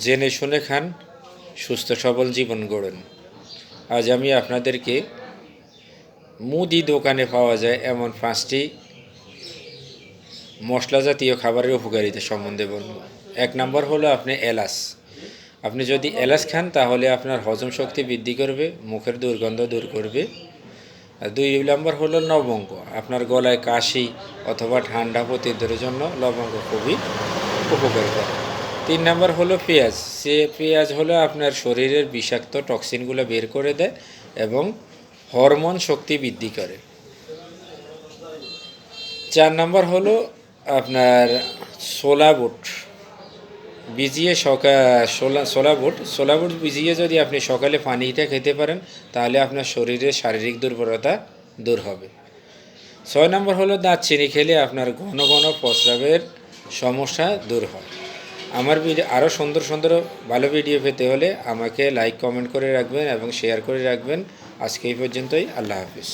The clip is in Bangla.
জেনে শুনে খান, সুস্থ সবল জীবন গড়ুন। আজ আমি আপনাদেরকে মুদি দোকানে পাওয়া যায় এমন 5টি মশলা জাতীয় খাবারের উপকারিতা সম্বন্ধে বলব। 1 নম্বর হলো আপনি এলাচ। আপনি যদি এলাচ খান তাহলে আপনার হজম শক্তি বৃদ্ধি করবে, মুখের দুর্গন্ধ দূর করবে। আর 2 নম্বর হলো লবঙ্গ। আপনার গলায় কাশি অথবা ঠান্ডা প্রতিরোধের জন্য লবঙ্গ খুবই উপকারী করে। 3 নম্বর হলো পেঁয়াজ। পেঁয়াজ হলো আপনার শরীরের বিষাক্ত টক্সিনগুলো বের করে দেয় এবং হরমোন শক্তি বৃদ্ধি করে। 4 নম্বর হলো আপনার ছোলা বুট ভিজিয়ে ছোলা বুট ভিজিয়ে যদি আপনি সকালে পানিটা খেতে পারেন তাহলে আপনার শরীরের শারীরিক দুর্বলতা দূর হবে। 6 নম্বর হলো দারচিনি খেলে আপনার ঘন ঘন প্রস্রাবের সমস্যা দূর হয়। আমার ভিডিও আরও সুন্দর সুন্দর ভালো ভিডিও পেতে হলে আমাকে লাইক কমেন্ট করে রাখবেন এবং শেয়ার করে রাখবেন। আজকে এই পর্যন্তই। আল্লাহ হাফিজ।